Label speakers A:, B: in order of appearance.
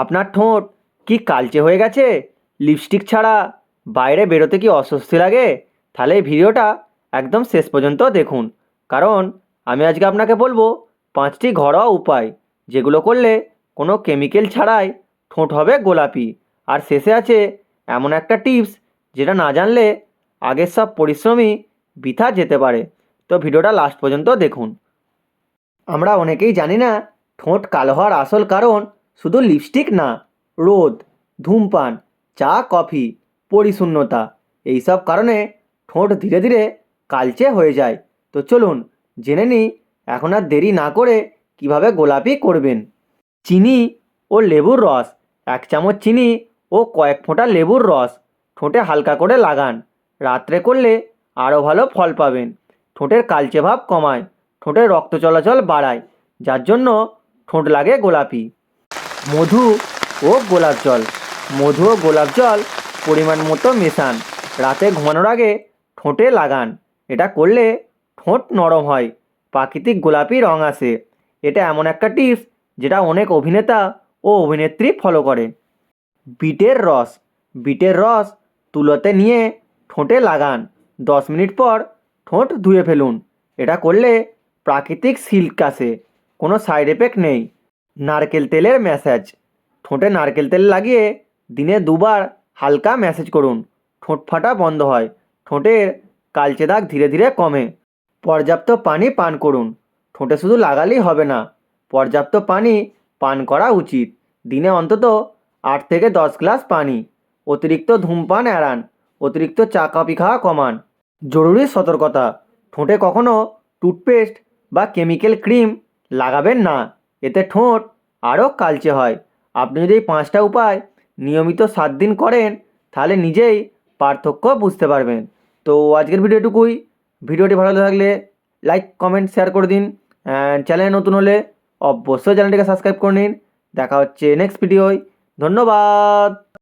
A: আপনার ঠোঁট কি কালচে হয়ে গেছে? লিপস্টিক ছাড়া বাইরে বেরোতে কি অস্বস্তি লাগে? তাহলে এই ভিডিওটা একদম শেষ পর্যন্ত দেখুন, কারণ আমি আজকে আপনাকে বলবো 5টি ঘরোয়া উপায়, যেগুলো করলে কোনো কেমিক্যাল ছাড়াই ঠোঁট হবে গোলাপি। আর শেষে আছে এমন একটা টিপস যেটা না জানলে আগের সব পরিশ্রমই বৃথা যেতে পারে। তো ভিডিওটা লাস্ট পর্যন্ত দেখুন। আমরা অনেকেই জানি না ঠোঁট কালো হওয়ার আসল কারণ শুধু লিপস্টিক না, রোদ, ধূমপান, চা, কফি, পরিশূন্যতা, এইসব কারণে ঠোঁট ধীরে ধীরে কালচে হয়ে যায়। তো চলুন জেনে নিই এখন আর দেরি না করে কিভাবে গোলাপি করবেন। চিনি ও লেবুর রস, 1 চামচ চিনি ও কয়েক ফোঁটা লেবুর রস ঠোঁটে হালকা করে লাগান। রাত্রে করলে আরও ভালো ফল পাবেন। ঠোঁটের কালচে ভাব কমায়, ঠোঁটে রক্ত চলাচল বাড়ায়, যার জন্য ঠোঁট লাগে গোলাপি। মধু ও গোলাপ জল, মধু ও গোলাপ জল পরিমাণ মতো মেশান, রাতে ঘুমানোর আগে ঠোঁটে লাগান। এটা করলে ঠোঁট নরম হয়, প্রাকৃতিক গোলাপি রং আসে। এটা এমন একটা টিপস যেটা অনেক অভিনেতা ও অভিনেত্রী ফলো করে। বিটের রস, বিটের রস তুলোতে নিয়ে ঠোঁটে লাগান, 10 মিনিট পর ঠোঁট ধুয়ে ফেলুন। এটা করলে প্রাকৃতিক সিল্ক আসে, কোনো সাইড এফেক্ট নেই। নারকেল তেলের ম্যাসাজ, ঠোঁটে নারকেল তেল লাগিয়ে দিনে 2বার হালকা ম্যাসাজ করুন, ঠোঁট ফাটা বন্ধ হয়, ঠোঁটের কালচে দাগ ধীরে ধীরে কমে। পর্যাপ্ত পানি পান করুন, ঠোঁটে শুধু লাগালেই হবে না, পর্যাপ্ত পানি পান করা উচিত। দিনে অন্তত 8 থেকে 10 গ্লাস পানি। অতিরিক্ত ধূমপান এড়ান, অতিরিক্ত চা কফি খাওয়া কমান। জরুরি সতর্কতা, ঠোঁটে কখনো টুথপেস্ট বা কেমিক্যাল ক্রিম লাগাবেন না, এতে ঠোঁট আরও কালচে হয়। আপনি যদি এই 5টা উপায় নিয়মিত 7 দিন করেন, তাহলে নিজেই পার্থক্য বুঝতে পারবেন। তো আজকের ভিডিওটুকুই। ভিডিওটি ভালো লাগলে লাইক, কমেন্ট, শেয়ার করে দিন। অ্যান্ড চ্যানেলে নতুন হলে অবশ্যই চ্যানেলটিকে সাবস্ক্রাইব করে নিন। দেখা হচ্ছে নেক্সট ভিডিওয়। ধন্যবাদ।